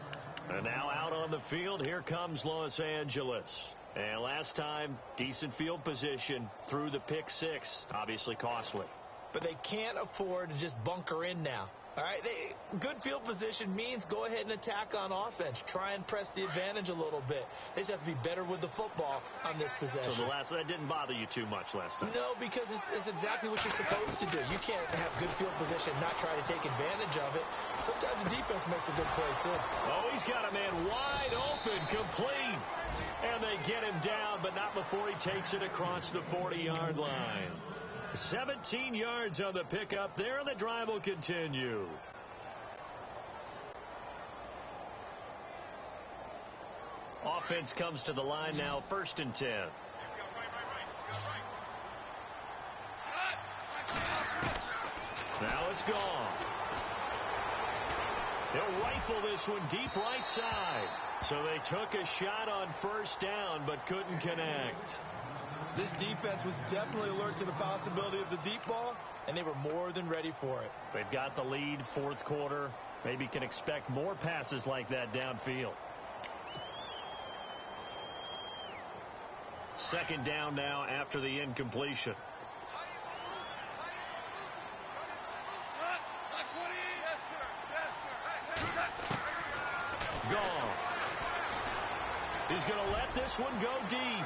And now out on the field, here comes Los Angeles. And last time, decent field position through the pick six. Obviously costly. But they can't afford to just bunker in now. All right, good field position means go ahead and attack on offense. Try and press the advantage a little bit. They just have to be better with the football on this possession. So that didn't bother you too much last time? No, because it's exactly what you're supposed to do. You can't have good field position and not try to take advantage of it. Sometimes the defense makes a good play, too. Oh, he's got a man wide open, complete. And they get him down, but not before he takes it across the 40-yard line. 17 yards on the pickup there, and the drive will continue. Offense comes to the line now, 1st and 10. Now it's gone. He'll rifle this one deep right side. So they took a shot on 1st down, but couldn't connect. This defense was definitely alert to the possibility of the deep ball, and they were more than ready for it. They've got the lead, 4th quarter. Maybe can expect more passes like that downfield. 2nd down now after the incompletion. Gone. He's going to let this one go deep.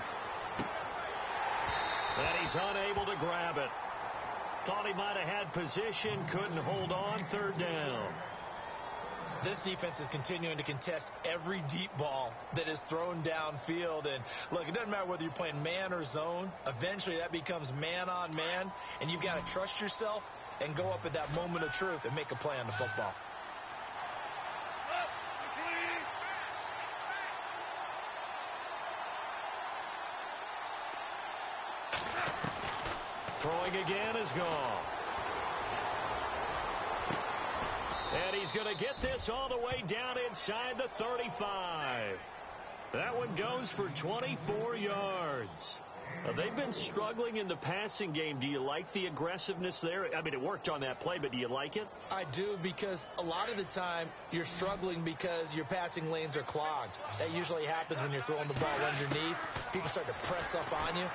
And he's unable to grab it. Thought he might have had position, couldn't hold on, 3rd down. This defense is continuing to contest every deep ball that is thrown downfield. And, look, it doesn't matter whether you're playing man or zone. Eventually that becomes man on man, and you've got to trust yourself and go up at that moment of truth and make a play on the football. Throwing again is gone. And he's going to get this all the way down inside the 35. That one goes for 24 yards. They've been struggling in the passing game. Do you like the aggressiveness there? I mean, it worked on that play, but do you like it? I do, because a lot of the time you're struggling because your passing lanes are clogged. That usually happens when you're throwing the ball underneath. People start to press up on you.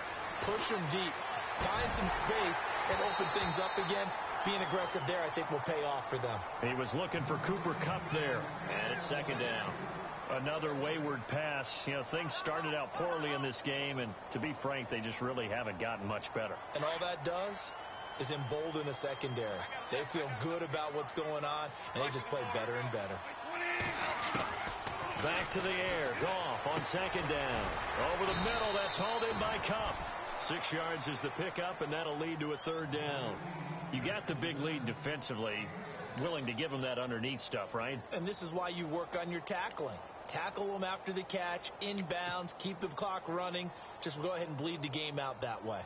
Push them deep. Find some space and open things up again. Being aggressive there, I think, will pay off for them. He was looking for Cooper Kupp there. And it's 2nd down. Another wayward pass. You know, things started out poorly in this game, and to be frank, they just really haven't gotten much better. And all that does is embolden a secondary. They feel good about what's going on, and they just play better and better. Back to the air. Goff on 2nd down. Over the middle, that's hauled in by Kupp. 6 yards is the pickup, and that'll lead to a 3rd down. You got the big lead defensively. Willing to give them that underneath stuff, right? And this is why you work on your tackling. Tackle them after the catch, inbounds, keep the clock running. Just go ahead and bleed the game out that way.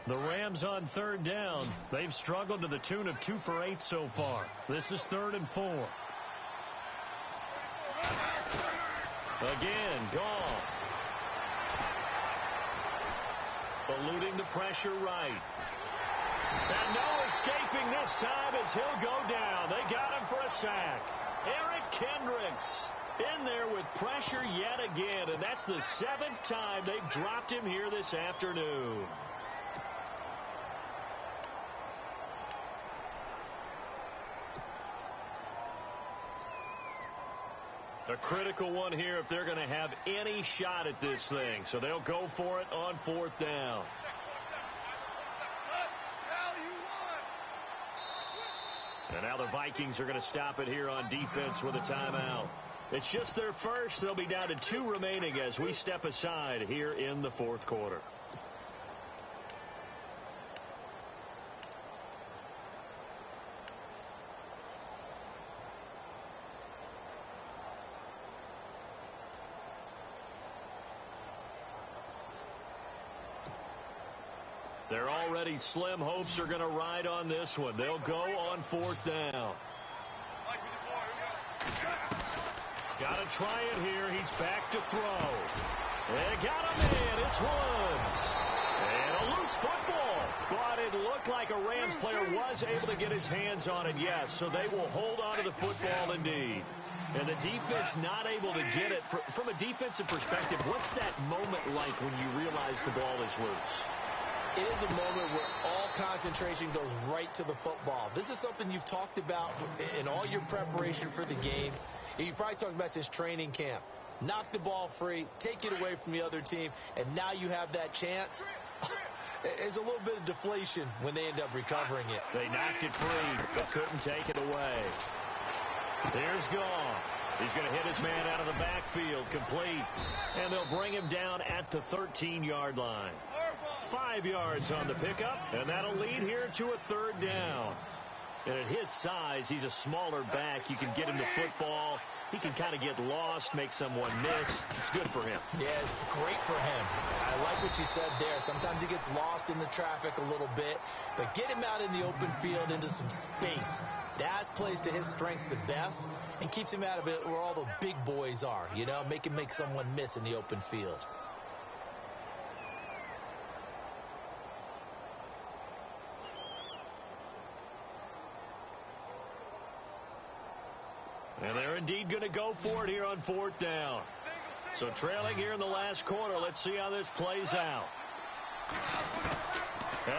The Rams on 3rd down. They've struggled to the tune of 2 for 8 so far. This is 3rd and 4. Again, Goff. Eluding the pressure right. And no escaping this time as he'll go down. They got him for a sack. Eric Kendricks in there with pressure yet again. And that's the 7th time they've dropped him here this afternoon. A critical one here if they're going to have any shot at this thing. So they'll go for it on 4th down. And now the Vikings are going to stop it here on defense with a timeout. It's just their first. They'll be down to 2 remaining as we step aside here in the 4th quarter. They're already slim hopes are going to ride on this one. They'll go on 4th down. Got to try it here. He's back to throw. They got him in. It's Woods. And a loose football. But it looked like a Rams player was able to get his hands on it, yes. So they will hold on to the football indeed. And the defense not able to get it. From a defensive perspective, what's that moment like when you realize the ball is loose? It is a moment where all concentration goes right to the football. This is something you've talked about in all your preparation for the game. You probably talked about since training camp. Knock the ball free, take it away from the other team, and now you have that chance. There's a little bit of deflation when they end up recovering it. They knocked it free, but couldn't take it away. Here's Gall. He's going to hit his man out of the backfield, complete. And they'll bring him down at the 13-yard line. 5 yards on the pickup, and that'll lead here to a third down. And at his size, he's a smaller back. You can get him the football. He can kind of get lost, make someone miss. It's good for him. Yeah, it's great for him. I like what you said there. Sometimes he gets lost in the traffic a little bit, but get him out in the open field into some space. That plays to his strengths the best and keeps him out of it where all the big boys are, you know, make him make someone miss in the open field. And they're indeed going to go for it here on fourth down. So trailing here in the last quarter. Let's see how this plays out.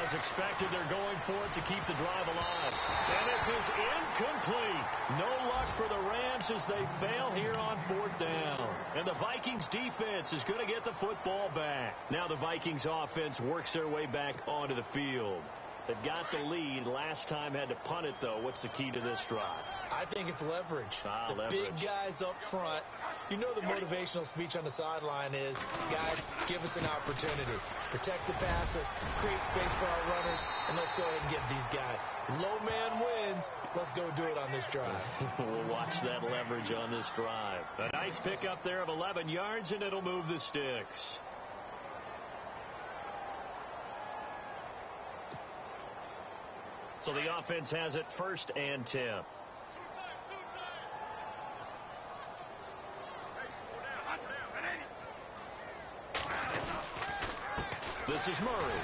As expected, they're going for it to keep the drive alive. And this is incomplete. No luck for the Rams as they fail here on fourth down. And the Vikings defense is going to get the football back. Now the Vikings offense works their way back onto the field. They've got the lead. Last time had to punt it, though. What's the key to this drive? I think it's leverage. Leverage. Big guys up front. You know the motivational speech on the sideline is, guys, give us an opportunity. Protect the passer, create space for our runners, and let's go ahead and get these guys. Low man wins. Let's go do it on this drive. We'll watch that leverage on this drive. A nice pickup there of 11 yards, and it'll move the sticks. So the offense has it 1st and 10. This is Murray.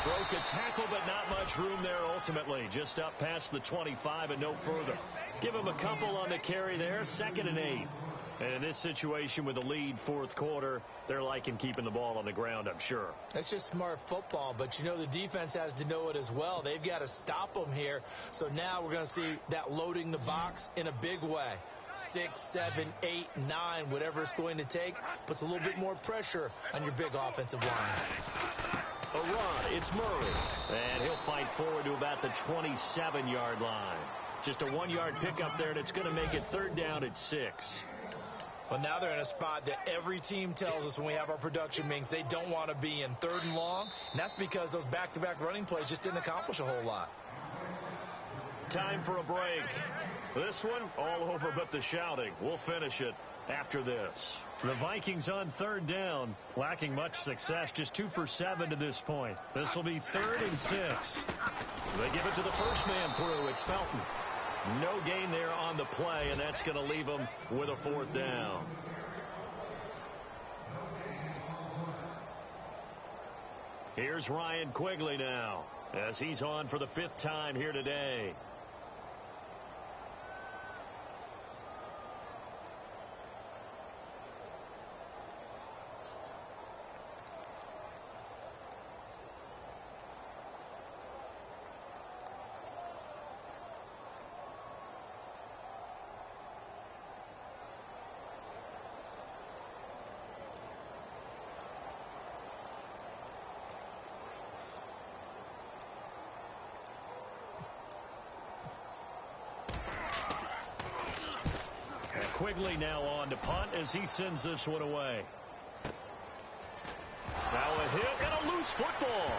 Broke a tackle, but not much room there ultimately. Just up past the 25 and no further. Give him a couple on the carry there. 2nd and 8. And in this situation with the lead, fourth quarter, they're liking keeping the ball on the ground, I'm sure. That's just smart football, but you know the defense has to know it as well. They've got to stop them here. So now we're going to see that loading the box in a big way. 6, 7, 8, 9, whatever it's going to take, puts a little bit more pressure on your big offensive line. A run, it's Murray. And he'll fight forward to about the 27-yard line. Just a 1-yard pickup there, and it's going to make it 3rd down at 6. Well, now they're in a spot that every team tells us when we have our production meetings they don't want to be in, 3rd and long. And that's because those back-to-back running plays just didn't accomplish a whole lot. Time for a break. This one, all over but the shouting. We'll finish it after this. The Vikings on 3rd down, lacking much success, just 2 for 7 to this point. This will be 3rd and 6. They give it to the first man through. It's Felton. No gain there on the play, and that's going to leave them with a 4th down. Here's Ryan Quigley now, as he's on for the 5th time here today. Quigley now on to punt as he sends this one away. Now a hit and a loose football.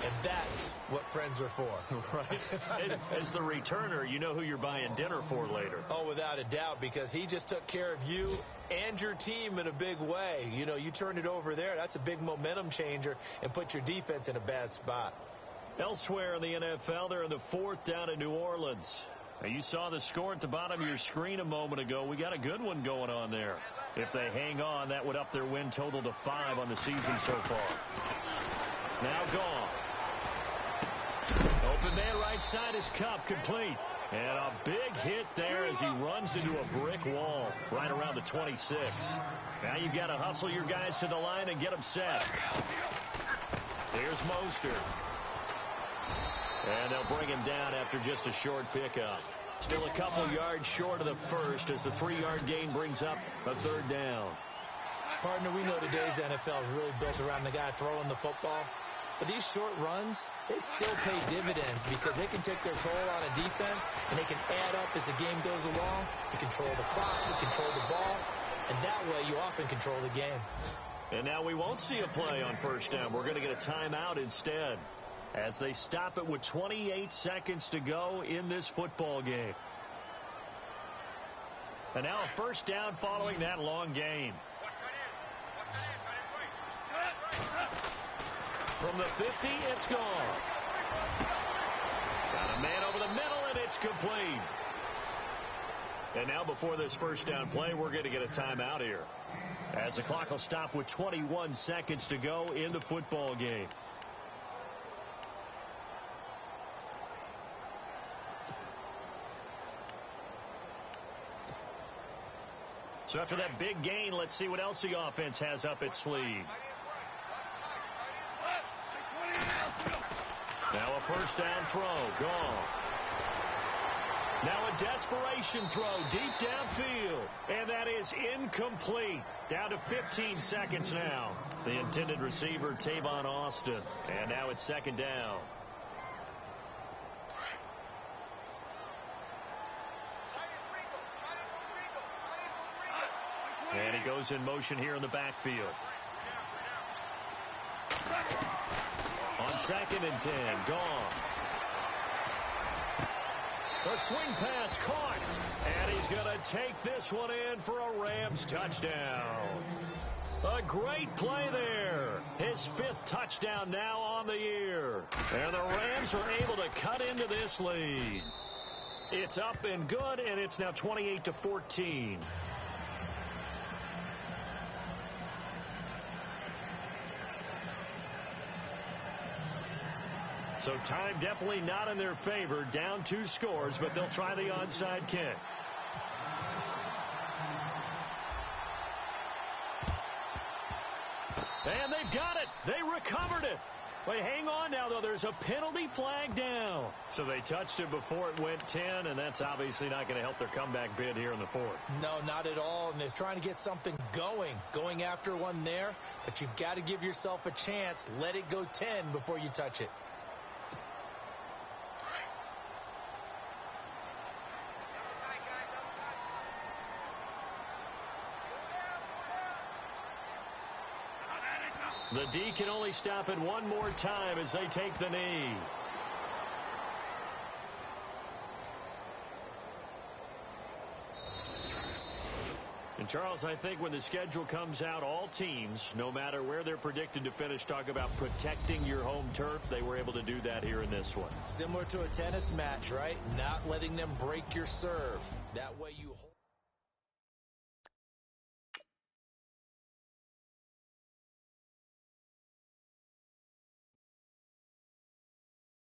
And that's what friends are for. Right. As the returner, you know who you're buying dinner for later. Oh, without a doubt, because he just took care of you and your team in a big way. You know, you turned it over there. That's a big momentum changer and put your defense in a bad spot. Elsewhere in the NFL, they're in the 4th down in New Orleans. Now, you saw the score at the bottom of your screen a moment ago. We got a good one going on there. If they hang on, that would up their win total to 5 on the season so far. Now gone. Open man right side is Cup, complete. And a big hit there as he runs into a brick wall right around the 26. Now you've got to hustle your guys to the line and get them set. Here's Mostert. And they'll bring him down after just a short pickup. Still a couple yards short of the first as the 3-yard gain brings up a third down. Partner, we know today's NFL is really built around the guy throwing the football. But these short runs, they still pay dividends because they can take their toll on a defense, and they can add up as the game goes along. You control the clock, you control the ball, and that way you often control the game. And now we won't see a play on first down. We're going to get a timeout instead as they stop it with 28 seconds to go in this football game. And now a first down following that long gain. From the 50, it's gone. Got a man over the middle, and it's complete. And now before this first down play, we're going to get a timeout here, as the clock will stop with 21 seconds to go in the football game. So after that big gain, let's see what else the offense has up its sleeve. Now a first down throw, gone. Now a desperation throw deep downfield, and that is incomplete. Down to 15 seconds now. The intended receiver, Tavon Austin, and now it's second down. And he goes in motion here in the backfield. On 2nd and 10, gone. The swing pass caught, and he's going to take this one in for a Rams touchdown. A great play there. His 5th touchdown now on the year. And the Rams are able to cut into this lead. It's up and good, and it's now 28-14. So time definitely not in their favor. Down 2 scores, but they'll try the onside kick. And they've got it. They recovered it. Wait, hang on now, though. There's a penalty flag down. So they touched it before it went 10, and that's obviously not going to help their comeback bid here in the 4th. No, not at all. And they're trying to get something going after one there. But you've got to give yourself a chance. Let it go 10 before you touch it. The D can only stop it one more time as they take the knee. And Charles, I think when the schedule comes out, all teams, no matter where they're predicted to finish, talk about protecting your home turf. They were able to do that here in this one. Similar to a tennis match, right? Not letting them break your serve. That way